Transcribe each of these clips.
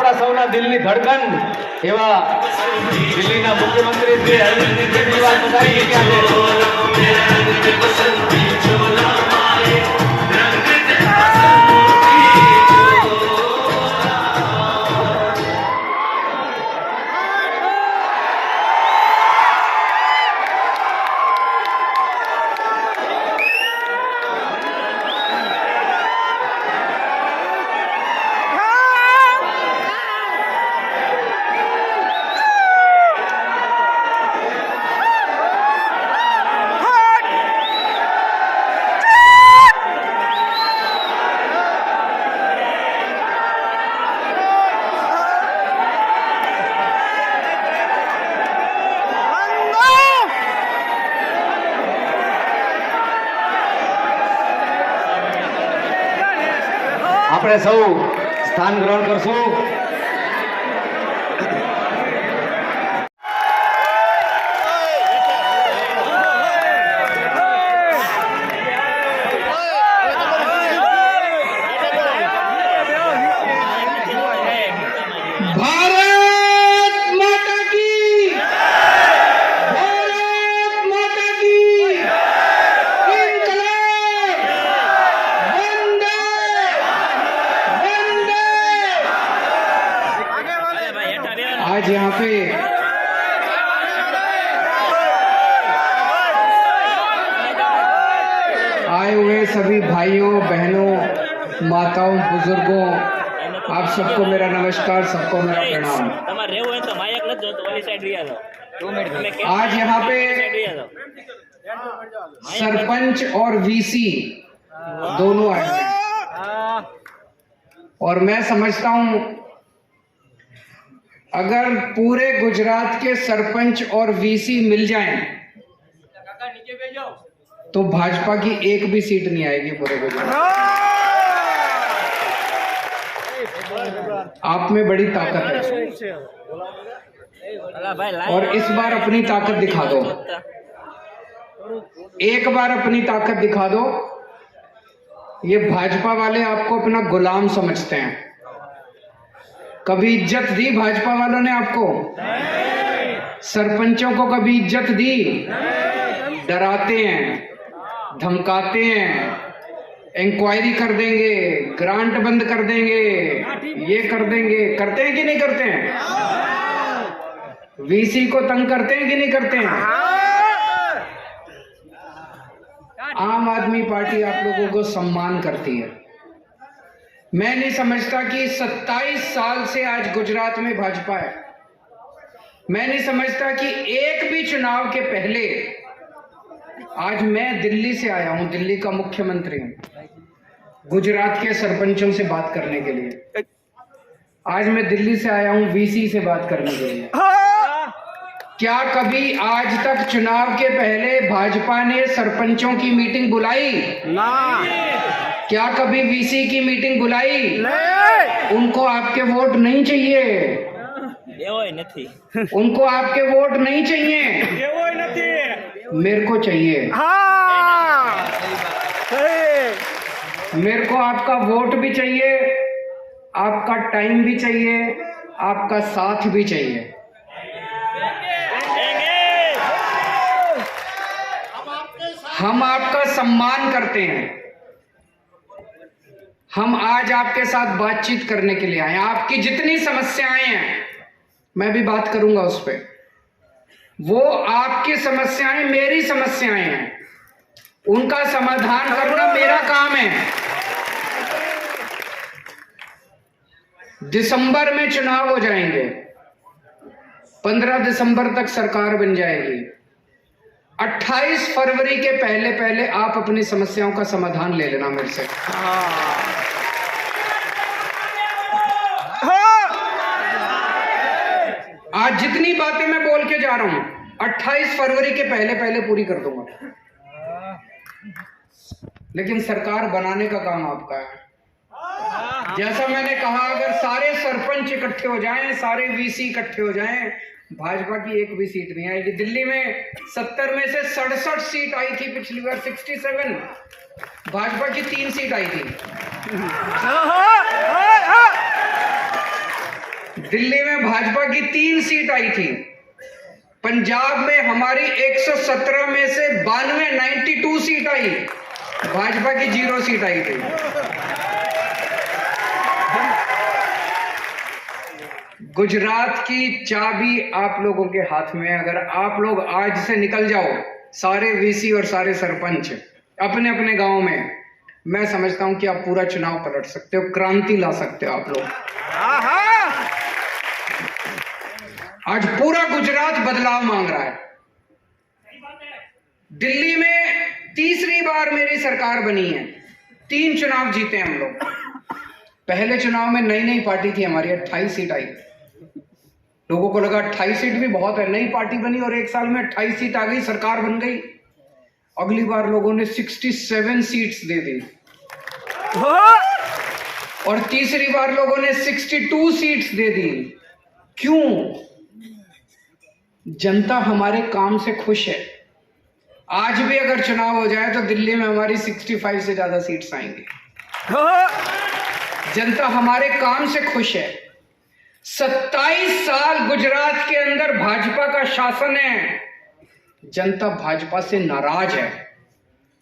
આપણા સૌના દિલની ધડકન એવા દિલ્હીના મુખ્યમંત્રી શ્રી અરવિંદ કેજરીવાલ પધારી ચૂક્યા છે। આપણે સૌ સ્થાન ગ્રહણ કરશું। आज यहाँ पे आए हुए सभी भाइयों बहनों माताओं बुजुर्गों आप सबको मेरा नमस्कार, सबको मेरा प्रणाम। आज यहाँ पे सरपंच और वीसी दोनों आए हैं और मैं समझता हूँ अगर पूरे गुजरात के सरपंच और वीसी मिल जाएं तो भाजपा की एक भी सीट नहीं आएगी पूरे गुजरात। आप में बड़ी ताकत है और इस बार अपनी ताकत दिखा दो, एक बार अपनी ताकत दिखा दो। ये भाजपा वाले आपको अपना गुलाम समझते हैं। कभी इज्जत दी भाजपा वालों ने आपको? सरपंचों को कभी इज्जत दी? डराते हैं, धमकाते हैं, इंक्वायरी कर देंगे, ग्रांट बंद कर देंगे, ये कर देंगे। करते हैं कि नहीं करते हैं? वीसी को तंग करते हैं कि नहीं करते हैं? आम आदमी पार्टी आप लोगों को सम्मान करती है। मैं नहीं समझता कि 27 साल से आज गुजरात में भाजपा है। मैं नहीं समझता कि एक भी चुनाव के पहले, आज मैं दिल्ली से आया हूं, दिल्ली का मुख्यमंत्री हूं, गुजरात के सरपंचों से बात करने के लिए। आज मैं दिल्ली से आया हूं वीसी से बात करने के लिए। क्या कभी आज तक चुनाव के पहले भाजपा ने सरपंचों की मीटिंग बुलाई? ना। क्या कभी वीसी की मीटिंग बुलाई? नहीं। उनको आपके वोट नहीं चाहिए, उनको आपके वोट नहीं चाहिए, मेरे को चाहिए। मेरे को आपका वोट भी चाहिए, आपका टाइम भी चाहिए, आपका साथ भी चाहिए। हम आपका सम्मान करते हैं। हम आज आपके साथ बातचीत करने के लिए आए हैं। आपकी जितनी समस्याएं हैं मैं भी बात करूंगा उस पे। वो आपकी समस्याएं मेरी समस्याएं हैं, उनका समाधान करना मेरा काम है। दिसंबर में चुनाव हो जाएंगे, 15 दिसंबर तक सरकार बन जाएगी। 28 फरवरी के पहले पहले आप अपनी समस्याओं का समाधान ले लेना मेरे से। आज जितनी बातें मैं बोल के जा रहा हूं 28 फरवरी के पहले पहले पूरी कर दूंगा, लेकिन सरकार बनाने का काम आपका है। जैसा मैंने कहा, अगर सारे सरपंच इकट्ठे हो जाएं, सारे वीसी इकट्ठे हो जाएं, भाजपा की एक भी सीट नहीं आएगी। दिल्ली में 70 में से 67 सीट आई थी पिछली बार, 67। भाजपा की 3 सीट आई थी। दिल्ली में भाजपा की 3 सीट आई थी, पंजाब में हमारी 117 में से 92 सीट आई, भाजपा की 0 सीट आई थी। गुजरात की चाबी आप लोगों के हाथ में है। अगर आप लोग आज से निकल जाओ, सारे वीसी और सारे सरपंच अपने अपने गांव में, मैं समझता हूं कि आप पूरा चुनाव पलट सकते हो, क्रांति ला सकते हो आप लोग। आज पूरा गुजरात बदलाव मांग रहा है। दिल्ली में तीसरी बार मेरी सरकार बनी है, 3 चुनाव जीते हम लोग। पहले चुनाव में नई नई पार्टी थी हमारी, 28 सीट आई। लोगों को लगा 28 सीट भी बहुत है, नई पार्टी बनी और 1 साल में 28 सीट आ गई, सरकार बन गई। अगली बार लोगों ने 67 सीट्स दे दी और तीसरी बार लोगों ने 62 सीट्स दे दी। क्यों? जनता हमारे काम से खुश है। आज भी अगर चुनाव हो जाए तो दिल्ली में हमारी 65 से ज्यादा सीट्स आएंगी। जनता हमारे काम से खुश है। 27 साल गुजरात के अंदर भाजपा का शासन है, जनता भाजपा से नाराज है।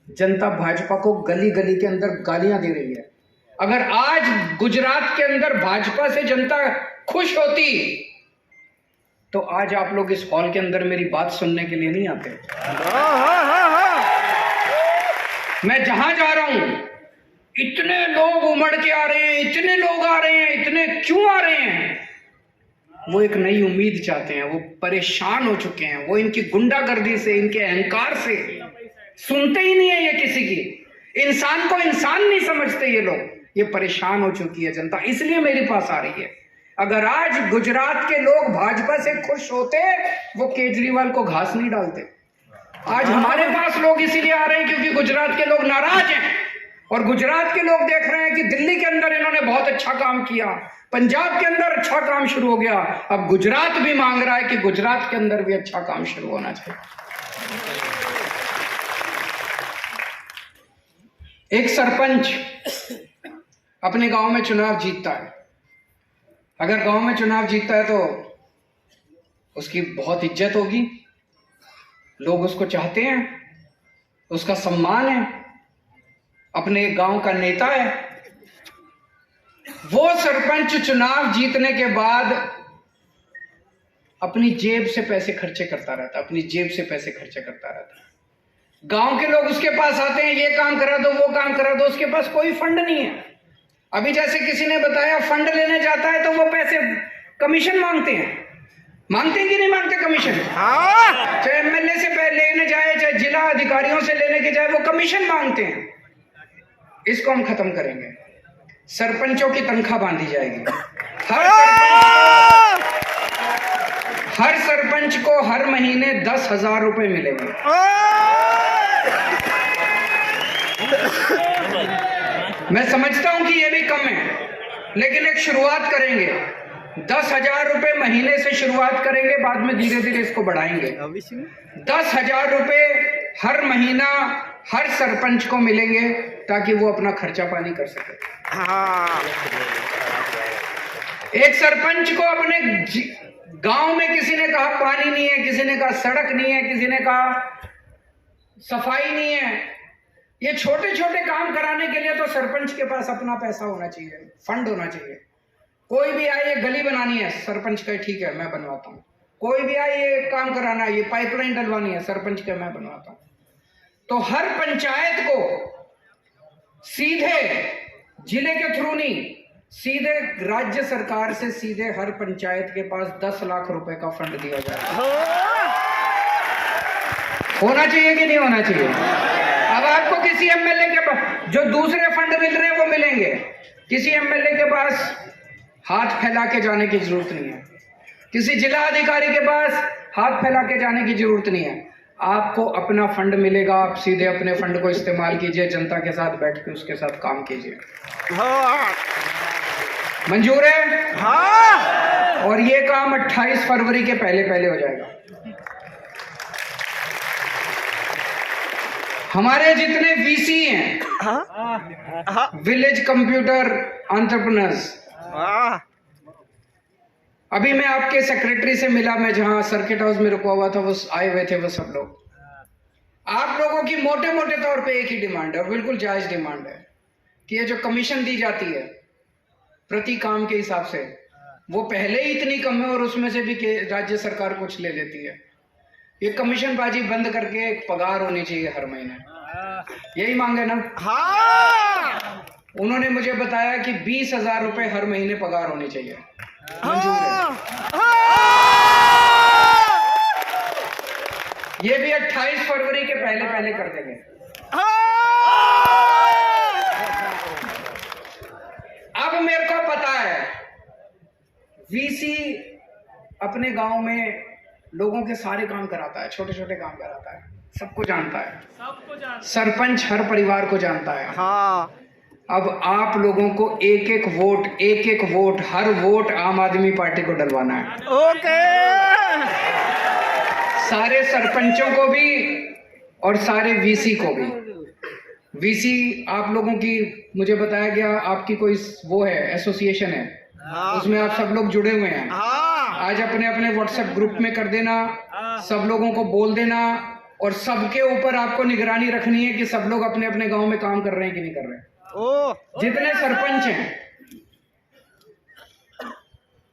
जनता भाजपा को गली गली के अंदर गालियां दे रही है। अगर आज गुजरात के अंदर भाजपा से जनता खुश होती तो आज आप लोग इस हॉल के अंदर मेरी बात सुनने के लिए नहीं आते। मैं जहां जा रहा हूं, इतने लोग उमड़ के आ रहे हैं, इतने लोग आ रहे हैं, इतने क्यों आ रहे हैं? वो एक नई उम्मीद चाहते हैं। वो परेशान हो चुके हैं, वो इनकी गुंडागर्दी से, इनके अहंकार से सुनते ही नहीं है ये किसी की। इंसान को इंसान नहीं समझते ये लोग। ये परेशान हो चुकी है जनता, इसलिए मेरे पास आ रही है। अगर आज गुजरात के लोग भाजपा से खुश होते, वो केजरीवाल को घास नहीं डालते। आज हमारे पास लोग इसीलिए आ रहे हैं क्योंकि गुजरात के लोग नाराज हैं और गुजरात के लोग देख रहे हैं कि दिल्ली के अंदर इन्होंने बहुत अच्छा काम किया, पंजाब के अंदर अच्छा काम शुरू हो गया, अब गुजरात भी मांग रहा है कि गुजरात के अंदर भी अच्छा काम शुरू होना चाहिए। एक सरपंच अपने गांव में चुनाव जीतता है। अगर गांव में चुनाव जीतता है तो उसकी बहुत इज्जत होगी, लोग उसको चाहते हैं, उसका सम्मान है, अपने गांव का नेता है। वो सरपंच चुनाव जीतने के बाद अपनी जेब से पैसे खर्चे करता रहता, अपनी जेब से पैसे खर्चे करता रहता। गांव के लोग उसके पास आते हैं, ये काम करा दो, वो काम करा दो, उसके पास कोई फंड नहीं है। अभी जैसे किसी ने बताया, फंड लेने जाता है तो वो पैसे कमीशन मांगते हैं। मांगते हैं कि नहीं मांगते कमीशन? चाहे एमएलए से लेने जाए, चाहे जिला अधिकारियों से लेने के जाए, वो कमीशन मांगते हैं। इसको हम खत्म करेंगे। सरपंचों की तनख्वाह बांधी जाएगी। हर सरपंच को हर महीने 10,000 रुपए मिलेंगे। मैं समझता हूं कि यह भी कम है, लेकिन एक शुरुआत करेंगे। 10,000 रुपए महीने से शुरुआत करेंगे, बाद में धीरे धीरे इसको बढ़ाएंगे। 10,000 रुपए हर महीना हर सरपंच को मिलेंगे ताकि वो अपना खर्चा पानी कर सके। एक सरपंच को अपने गांव में किसी ने कहा पानी नहीं है, किसी ने कहा सड़क नहीं है, किसी ने कहा सफाई नहीं है, ये छोटे छोटे काम कराने के लिए तो सरपंच के पास अपना पैसा होना चाहिए, फंड होना चाहिए। कोई भी आए, ये गली बनानी है, सरपंच का ठीक है मैं बनवाता हूँ। कोई भी आए, ये काम कराना है, ये पाइपलाइन डलवानी है, सरपंच का मैं बनवाता हूँ। तो हर पंचायत को सीधे जिले के थ्रू नहीं, सीधे राज्य सरकार से सीधे हर पंचायत के पास 10 लाख रुपए का फंड दिया जाए। होना चाहिए कि नहीं होना चाहिए? अब आपको किसी एमएलए के पास जो दूसरे फंड मिल रहे हैं वो मिलेंगे, किसी एमएलए के पास हाथ फैला के जाने की जरूरत नहीं है, किसी जिला अधिकारी के पास हाथ फैला के जाने की जरूरत नहीं है। आपको अपना फंड मिलेगा, आप सीधे अपने फंड को इस्तेमाल कीजिए, जनता के साथ बैठ के उसके साथ काम कीजिए। मंजूर है? हाँ। और ये काम 28 फरवरी के पहले पहले हो जाएगा। हमारे जितने वीसी हैं, विलेज कंप्यूटर एंटरप्रेन्योर्स, अभी मैं आपके सेक्रेटरी से मिला, मैं जहां सर्किट हाउस में रुका हुआ था, वो आए हुए थे वो सब लोग। आप लोगों की मोटे मोटे तौर पे एक ही डिमांड है और बिल्कुल जायज डिमांड है कि ये जो कमीशन दी जाती है प्रति काम के हिसाब से, वो पहले ही इतनी कम है और उसमें से भी राज्य सरकार कुछ ले लेती है। ये कमीशनबाजी बंद करके पगार होनी चाहिए हर महीने, यही मांगे ना? हाँ। उन्होंने मुझे बताया कि 20,000 रुपए हर महीने पगार होनी चाहिए। मंजूर है। ये भी 28 फरवरी के पहले पहले कर देंगे। अब मेरे को पता है वीसी अपने गांव में लोगों के सारे काम कराता है, छोटे छोटे काम कराता है, सबको जानता है, सरपंच हर परिवार को जानता है। हाँ। अब आप लोगों को एक एक वोट हर वोट आम आदमी पार्टी को डलवाना है। ओके। सारे सरपंचों को भी और सारे वीसी को भी। वीसी आप लोगों की, मुझे बताया गया आपकी कोई वो है, एसोसिएशन है, उसमें आप सब लोग जुड़े हुए हैं। आज अपने अपने व्हाट्सएप ग्रुप में कर देना, सब लोगों को बोल देना और सबके ऊपर आपको निगरानी रखनी है कि सब लोग अपने अपने गांव में काम कर रहे हैं कि नहीं कर रहे हैं। जितने सरपंच हैं,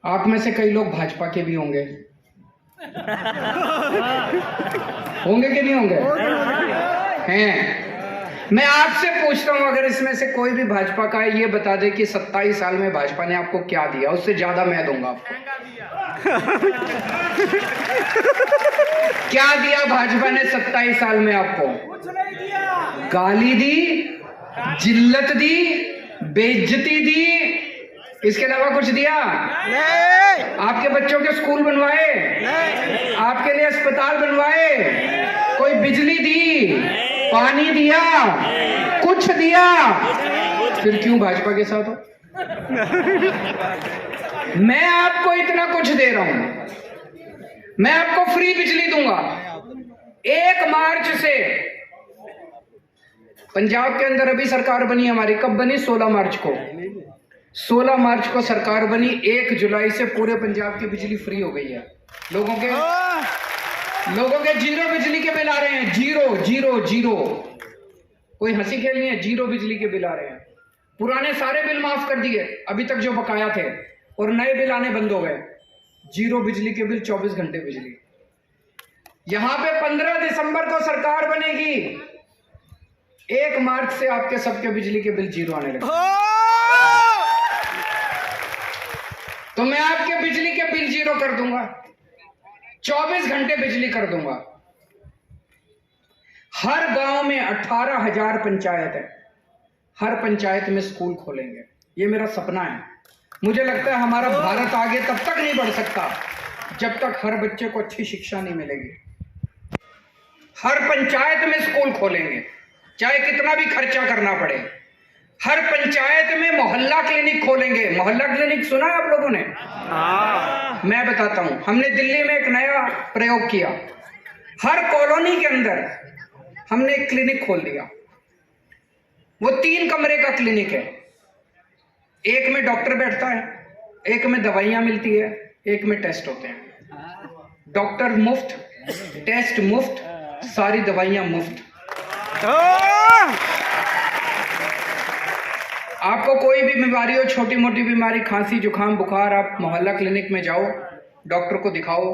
आप में से कई लोग भाजपा के भी होंगे, होंगे कि नहीं होंगे? हैं। मैं आपसे पूछता हूं, अगर इसमें से कोई भी भाजपा का है, ये बता दे कि 27 साल में भाजपा ने आपको क्या दिया, उससे ज्यादा मैं दूंगा आपको। क्या दिया भाजपा ने 27 साल में आपको? कुछ नहीं दिया। गाली दी, जिल्लत दी, बेइज्जती दी, इसके अलावा कुछ दिया? नहीं। आपके बच्चों के स्कूल बनवाए? नहीं। आपके लिए अस्पताल बनवाए? कोई बिजली दी, पानी दिया, कुछ दिया? फिर क्यों भाजपा के साथ हो? मैं आपको इतना कुछ दे रहा हूं, मैं आपको फ्री बिजली दूंगा। 1 मार्च से पंजाब के अंदर अभी सरकार बनी हमारी, कब बनी? 16 मार्च को। 16 मार्च को सरकार बनी, 1 जुलाई से पूरे पंजाब की बिजली फ्री हो गई है। लोगों के जीरो बिजली के बिल आ रहे हैं, जीरो। कोई हंसी खेल नहीं है, जीरो बिजली के बिल आ रहे हैं। पुराने सारे बिल माफ कर दिए अभी तक जो बकाया थे, और नए बिल आने बंद हो गए। जीरो बिजली के बिल, 24 घंटे बिजली। यहां पे 15 दिसंबर को सरकार बनेगी, 1 मार्च से आपके सबके बिजली के बिल जीरो आने लगे। तो मैं आपके बिजली के बिल जीरो कर दूंगा, 24 घंटे बिजली कर दूंगा। हर गांव में 18,000 पंचायत है, हर पंचायत में स्कूल खोलेंगे। ये मेरा सपना है। मुझे लगता है हमारा भारत आगे तब तक नहीं बढ़ सकता जब तक हर बच्चे को अच्छी शिक्षा नहीं मिलेगी। हर पंचायत में स्कूल खोलेंगे, चाहे कितना भी खर्चा करना पड़े। हर पंचायत में मोहल्ला क्लिनिक खोलेंगे। मोहल्ला क्लिनिक सुना है आप लोगों ने? मैं बताता हूं, हमने दिल्ली में एक नया प्रयोग किया। हर कॉलोनी के अंदर हमने एक क्लिनिक खोल दिया। वो 3 कमरे का क्लिनिक है। एक में डॉक्टर बैठता है, एक में दवाइयां मिलती है, एक में टेस्ट होते हैं। डॉक्टर मुफ्त, टेस्ट मुफ्त, सारी दवाइयां मुफ्त। आपको कोई भी बीमारी हो, छोटी मोटी बीमारी, खांसी जुकाम बुखार, आप मोहल्ला क्लिनिक में जाओ, डॉक्टर को दिखाओ,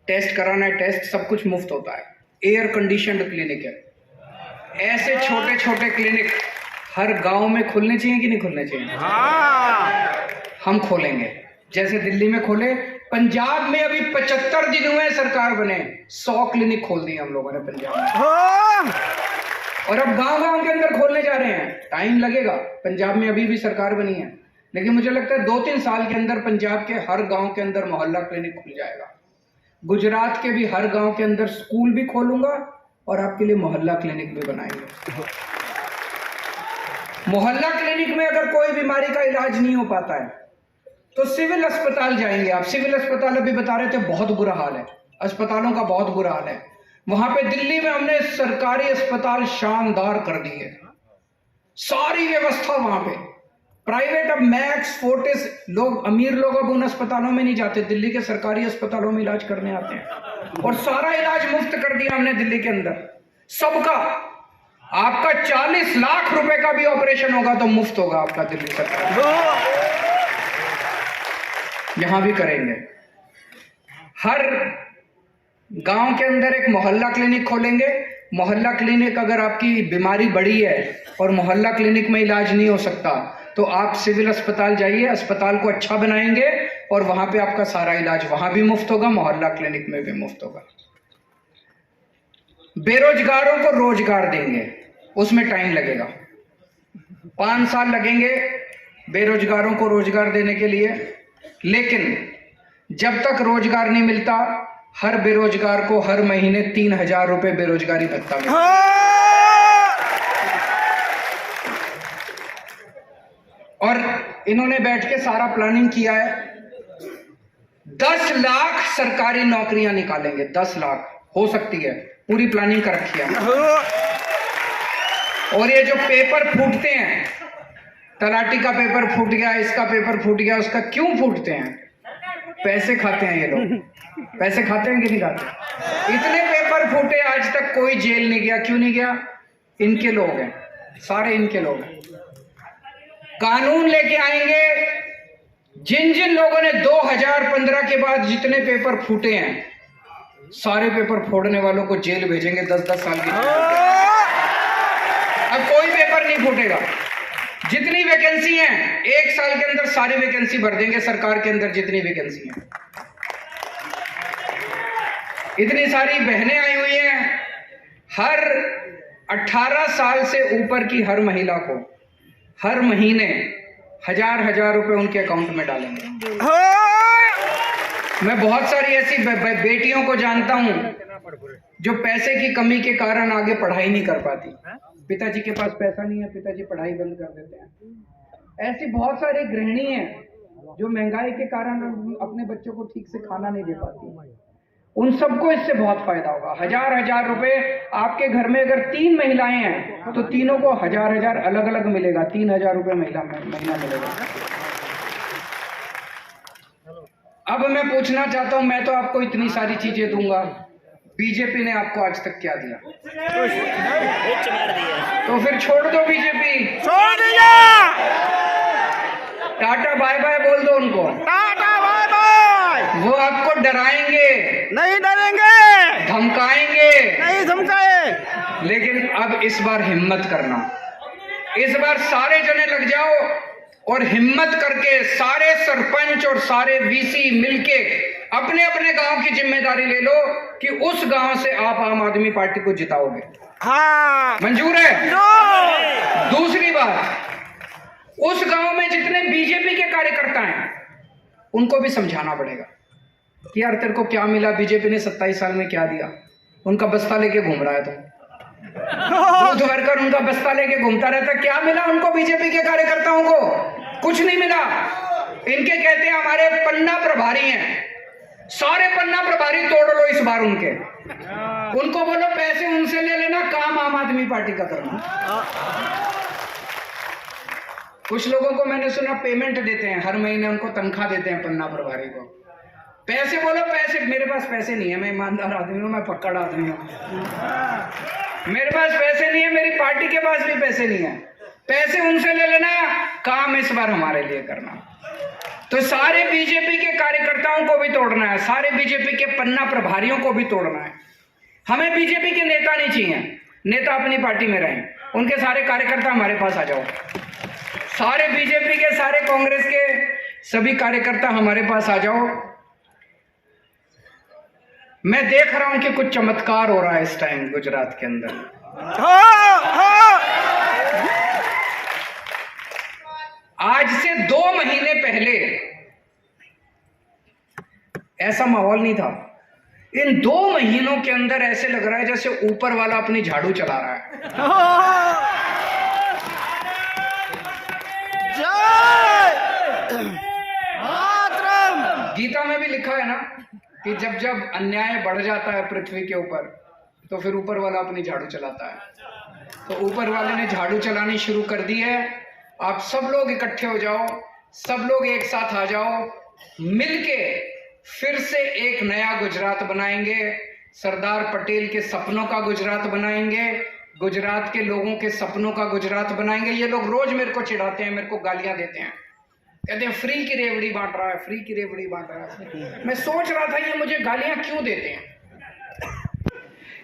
टेस्ट कराना है, टेस्ट सब कुछ मुफ्त होता है। एयर कंडीशनड क्लिनिक है। ऐसे छोटे छोटे क्लिनिक हर गांव में खुलने चाहिए कि नहीं खुलने चाहिए? हम खोलेंगे, जैसे दिल्ली में खोले। पंजाब में अभी 75 दिन हुए सरकार बने, 100 क्लिनिक खोल दिए हम लोगों ने पंजाब में। और अब गांव गांव के अंदर खोलने जा रहे हैं। टाइम लगेगा, पंजाब में अभी भी सरकार बनी है, लेकिन मुझे लगता है 2-3 साल के अंदर पंजाब के हर गांव के अंदर मोहल्ला क्लिनिक खुल जाएगा। गुजरात के भी हर गांव के अंदर स्कूल भी खोलूंगा और आपके लिए मोहल्ला क्लिनिक भी बनाएंगे। मोहल्ला क्लिनिक में अगर कोई बीमारी का इलाज नहीं हो पाता है तो सिविल अस्पताल जाएंगे आप। सिविल अस्पताल अभी बता रहे थे बहुत बुरा हाल है, अस्पतालों का बहुत बुरा हाल है। वहां पे दिल्ली में हमने सरकारी अस्पताल शानदार कर दिए, सारी व्यवस्था वहां पे, प्राइवेट अब मैक्स, फोर्टिस, लोग अमीर लोग अब उन अस्पतालों में नहीं जाते, दिल्ली के सरकारी अस्पतालों में इलाज करने आते हैं। और सारा इलाज मुफ्त कर दिया हमने दिल्ली के अंदर, सबका। आपका 40 लाख रुपए का भी ऑपरेशन होगा तो मुफ्त होगा आपका दिल्ली सरकार, यहां भी करेंगे। हर गांव के अंदर एक मोहल्ला क्लिनिक खोलेंगे। मोहल्ला क्लिनिक, अगर आपकी बीमारी बड़ी है और मोहल्ला क्लिनिक में इलाज नहीं हो सकता तो आप सिविल अस्पताल जाइए, अस्पताल को अच्छा बनाएंगे और वहां पे आपका सारा इलाज वहां भी मुफ्त होगा, मोहल्ला क्लिनिक में भी मुफ्त होगा। बेरोजगारों को रोजगार देंगे, उसमें टाइम लगेगा, 5 साल लगेंगे बेरोजगारों को रोजगार देने के लिए। लेकिन जब तक रोजगार नहीं मिलता, हर बेरोजगार को हर महीने 3000 रुपए बेरोजगारी भत्ता मिलेगा। और इन्होंने बैठ के सारा प्लानिंग किया है, 10 लाख सरकारी नौकरियां निकालेंगे, 10 लाख हो सकती है, पूरी प्लानिंग कर रखी है। और ये जो पेपर फूटते हैं, तलाटी का पेपर फूट गया, इसका पेपर फूट गया, उसका क्यों फूटते हैं? पैसे खाते हैं ये लोग, पैसे खाते हैं कि नहीं खाते? इतने पेपर फूटे, आज तक कोई जेल नहीं गया। क्यों नहीं गया? इनके लोग हैं, सारे इनके लोग हैं। कानून लेके आएंगे, जिन जिन लोगों ने 2015 के बाद जितने पेपर फूटे हैं, सारे पेपर फोड़ने वालों को जेल भेजेंगे, 10-10 साल की। अब कोई पेपर नहीं फूटेगा। जितनी वैकेंसी हैं, 1 साल के अंदर सारी वैकेंसी भर देंगे सरकार के अंदर, जितनी वैकेंसी हैं। इतनी सारी बहनें आई हुई हैं, हर 18 साल से ऊपर की हर महिला को हर महीने 1000 रुपए उनके अकाउंट में डालेंगे। मैं बहुत सारी ऐसी बेटियों को जानता हूं जो पैसे की कमी के कारण आगे पढ़ाई नहीं कर पाती। पिताजी के पास पैसा नहीं है, पिताजी पढ़ाई बंद कर देते हैं। ऐसी बहुत सारी गृहिणी हैं जो महंगाई के कारण अपने बच्चों को ठीक से खाना नहीं दे पाती। उन सबको इससे बहुत फायदा होगा। 1000 रुपए आपके घर में अगर 3 महिलाएं हैं तो तीनों को 1000 अलग अलग मिलेगा, 3000 रुपए महीना मिलेगा। अब मैं पूछना चाहता हूं, मैं तो आपको इतनी सारी चीजें दूंगा, बीजेपी ने आपको आज तक क्या दिया? तो फिर छोड़ दो बीजेपी, छोड़ दिया, टाटा बाय बाय बोल दो उनको। Tata bye bye. वो आपको डराएंगे, नहीं डरेंगे, धमकाएंगे, नहीं धमकाए। लेकिन अब इस बार हिम्मत करना, इस बार सारे जने लग जाओ और हिम्मत करके सारे सरपंच और सारे वीसी मिलके अपने अपने गांव की जिम्मेदारी ले लो कि उस गांव से आप आम आदमी पार्टी को जिताओगे। हाँ, मंजूर है? नो। दूसरी बात, उस गांव में जितने बीजेपी के कार्यकर्ता हैं उनको भी समझाना पड़ेगा कि यार तेरे को क्या मिला, बीजेपी ने 27 साल में क्या दिया। उनका बस्ता लेके घूम रहा है तो बुधवार कर उनका बस्ता लेके घूमता रहता, क्या मिला उनको? बीजेपी के कार्यकर्ताओं को कुछ नहीं मिला। इनके कहते हैं हमारे पन्ना प्रभारी हैं, सारे पन्ना प्रभारी तोड़ लो इस बार उनके। उनको बोलो पैसे उनसे ले लेना, काम आम आदमी पार्टी का करना। कुछ लोगों को मैंने सुना पेमेंट देते हैं, हर महीने उनको तनख्वाह देते हैं पन्ना प्रभारी को। पैसे बोलो पैसे, मेरे पास पैसे नहीं है, मैं ईमानदार आदमी हूं, मैं पक्कड़ आदमी हूं, मेरे पास पैसे नहीं है, मेरी पार्टी के पास भी पैसे नहीं है। पैसे उनसे ले लेना, काम इस बार हमारे लिए करना। तो सारे बीजेपी के कार्यकर्ताओं को भी तोड़ना है, सारे बीजेपी के पन्ना प्रभारियों को भी तोड़ना है। हमें बीजेपी के नेता नहीं चाहिए, नेता अपनी पार्टी में रहें, उनके सारे कार्यकर्ता हमारे पास आ जाओ। सारे बीजेपी के, सारे कांग्रेस के सभी कार्यकर्ता हमारे पास आ जाओ। मैं देख रहा हूं कि कुछ चमत्कार हो रहा है इस टाइम गुजरात के अंदर। आज से 2 महीने पहले ऐसा माहौल नहीं था। इन 2 महीनों के अंदर ऐसे लग रहा है जैसे ऊपर वाला अपनी झाड़ू चला रहा है। गीता में भी लिखा है ना कि जब जब अन्याय बढ़ जाता है पृथ्वी के ऊपर तो फिर ऊपर वाला अपनी झाड़ू चलाता है। तो ऊपर वाले ने झाड़ू चलानी शुरू कर दी है आप सब लोग इकट्ठे हो जाओ, सब लोग एक साथ आ जाओ, मिलके फिर से एक नया गुजरात बनाएंगे। सरदार पटेल के सपनों का गुजरात बनाएंगे, गुजरात के लोगों के सपनों का गुजरात बनाएंगे। ये लोग रोज मेरे को चिढ़ाते हैं, मेरे को गालियां देते हैं, कहते हैं फ्री की रेवड़ी बांट रहा है, फ्री की रेवड़ी बांट रहा है। मैं सोच रहा था ये मुझे गालियां क्यों देते हैं।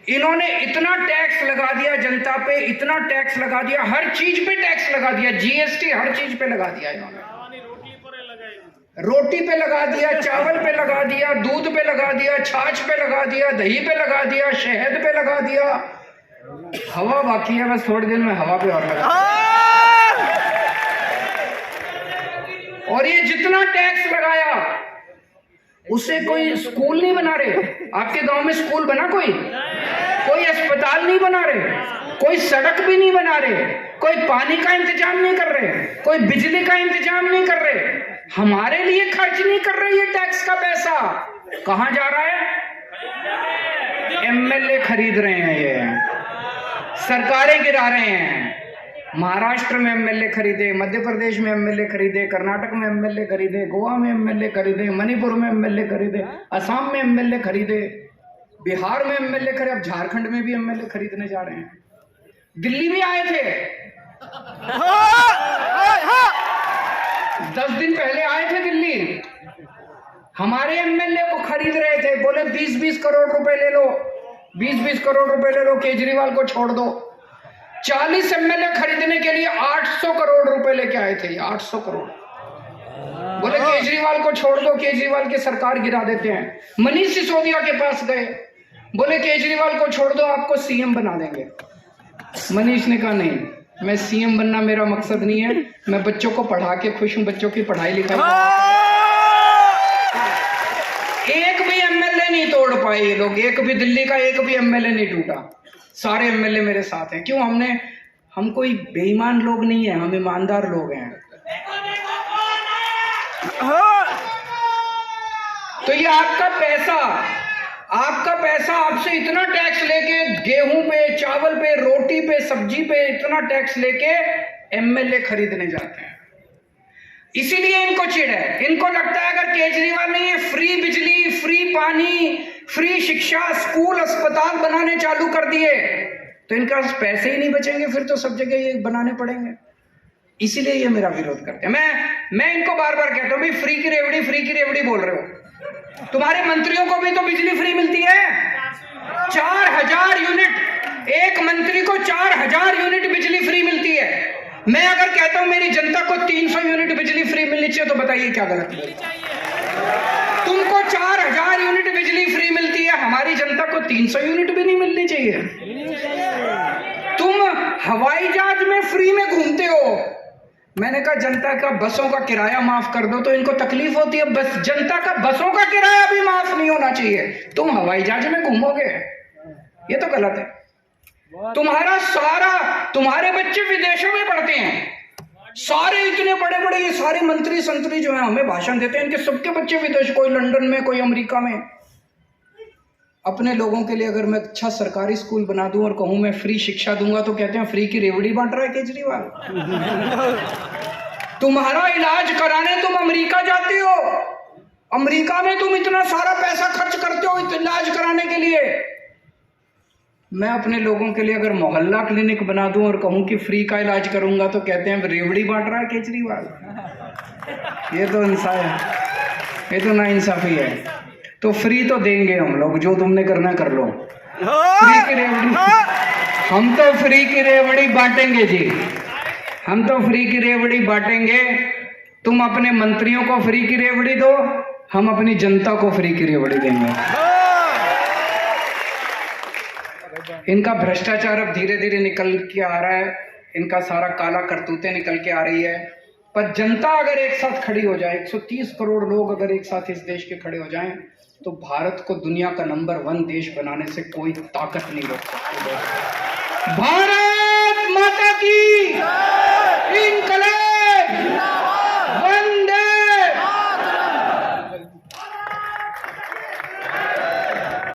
इन्होंने इतना टैक्स लगा दिया जनता पे, इतना टैक्स लगा दिया, हर चीज पे टैक्स लगा दिया, जीएसटी हर चीज पे लगा दिया इन्होंने। रोटी पे लगा दिया, चावल पे लगा दिया, दूध पे लगा दिया, छाछ पे लगा दिया, दही पे लगा दिया, शहद पे लगा दिया। हवा बाकी है, बस थोड़े दिन में हवा पे और लगा। और ये जितना टैक्स लगाया उससे कोई स्कूल नहीं बना रहे। आपके गांव में स्कूल बना कोई अस्पताल नहीं बना रहे, कोई सड़क भी नहीं बना रहे, कोई पानी का इंतजाम नहीं कर रहे, कोई बिजली का इंतजाम नहीं कर रहे, हमारे लिए खर्च नहीं कर रहे। ये टैक्स का पैसा कहां जा रहा है? एमएलए खरीद रहे हैं, ये सरकारें गिरा रहे हैं। महाराष्ट्र में एमएलए खरीदे, मध्य प्रदेश में एमएलए खरीदे, कर्नाटक में एमएलए खरीदे, गोवा में एमएलए खरीदे, मणिपुर में एमएलए खरीदे, असम में एमएलए खरीदे, बिहार में एमएलए खरीदे, अब झारखंड में भी एमएलए खरीदने जा रहे हैं। दिल्ली भी आए थे, 10 दिन पहले आए थे दिल्ली, हमारे एमएलए को खरीद रहे थे। बोले 20-20 करोड़ रुपए ले लो, 20-20 करोड़ रुपए ले लो, केजरीवाल को छोड़ दो। 40 एमएलए खरीदने के लिए 800 करोड़ रुपए लेके आए थे, 800 करोड़। बोले केजरीवाल को छोड़ दो, केजरीवाल की सरकार गिरा देते हैं। मनीष सिसोदिया के पास गए, बोले केजरीवाल को छोड़ दो, आपको सीएम बना देंगे। मनीष ने कहा नहीं, मैं सीएम बनना मेरा मकसद नहीं है, मैं बच्चों को पढ़ा के खुश हूं, बच्चों की पढ़ाई लिखाई। एक भी एमएलए नहीं तोड़ पाए ये लोग, एक भी दिल्ली का एक भी एमएलए नहीं टूटा। सारे एमएलए मेरे साथ हैं। क्यों? हम कोई बेईमान लोग नहीं है, हम ईमानदार लोग हैं। तो ये आपका पैसा आपसे इतना टैक्स लेके, गेहूं पे, चावल पे, रोटी पे, सब्जी पे इतना टैक्स लेके एमएलए खरीदने जाते हैं। इसीलिए इनको चिढ़ है। इनको लगता है अगर केजरीवाल ने ये फ्री बिजली, फ्री पानी, फ्री शिक्षा, स्कूल, अस्पताल बनाने चालू कर दिए तो इनका पैसे ही नहीं बचेंगे, फिर तो सब जगह ये बनाने पड़ेंगे। इसीलिए ये मेरा विरोध करते हैं। मैं इनको बार बार कहता हूं भाई फ्री की रेवड़ी बोल रहे हो। तुम्हारे मंत्रियों को भी तो बिजली फ्री मिलती है, 4000 यूनिट, एक मंत्री को 4000 यूनिट बिजली फ्री मिलती है। मैं अगर कहता हूं मेरी जनता को 300 यूनिट बिजली फ्री मिलनी चाहिए तो बताइए क्या गलत है? तुमको 4000 यूनिट बिजली फ्री मिलती है, हमारी जनता को 300 यूनिट भी नहीं मिलनी चाहिए। तुम हवाई जहाज में फ्री में घूमते हो, मैंने कहा जनता का बसों का किराया माफ कर दो, तो इनको तकलीफ होती है। बस जनता का बसों का किराया भी माफ नहीं होना चाहिए, तुम हवाई जहाज में घूमोगे, ये तो गलत है। तुम्हारे बच्चे विदेशों में पढ़ते हैं, सारे इतने बड़े बड़े ये सारे मंत्री संतरी जो हैं हमें भाषण देते हैं, इनके सबके बच्चे विदेश, कोई लंदन में, कोई अमेरिका में। अपने लोगों के लिए अगर मैं अच्छा सरकारी स्कूल बना दूं और कहूं मैं फ्री शिक्षा दूंगा तो कहते हैं फ्री की रेवड़ी बांट रहा है केजरीवाल। तुम्हारा इलाज कराने तुम अमेरिका जाते हो, अमेरिका में तुम इतना सारा पैसा खर्च करते हो इलाज कराने के लिए। मैं अपने लोगों के लिए अगर मोहल्ला क्लिनिक बना दूं और कहूं कि फ्री का इलाज करूंगा तो कहते हैं रेवड़ी बांट रहा है केजरीवाल। ये तो इंसाफ है, ये तो नाइंसाफी है। तो फ्री तो देंगे हम लोग, जो तुमने करना कर लो। फ्री की रेवड़ी, हम तो फ्री की रेवड़ी बांटेंगे जी, हम तो फ्री की रेवड़ी बांटेंगे। तुम अपने मंत्रियों को फ्री की रेवड़ी दो, हम अपनी जनता को फ्री की रेवड़ी देंगे। इनका भ्रष्टाचार अब धीरे धीरे निकल के आ रहा है, इनका सारा काला करतूतें निकल के आ रही है। पर जनता अगर एक साथ खड़ी हो जाए, 130 करोड़ लोग अगर एक साथ इस देश के खड़े हो जाएं, तो भारत को दुनिया का नंबर 1 देश बनाने से कोई ताकत नहीं रोक सकती। भारत माता की इनकलाब।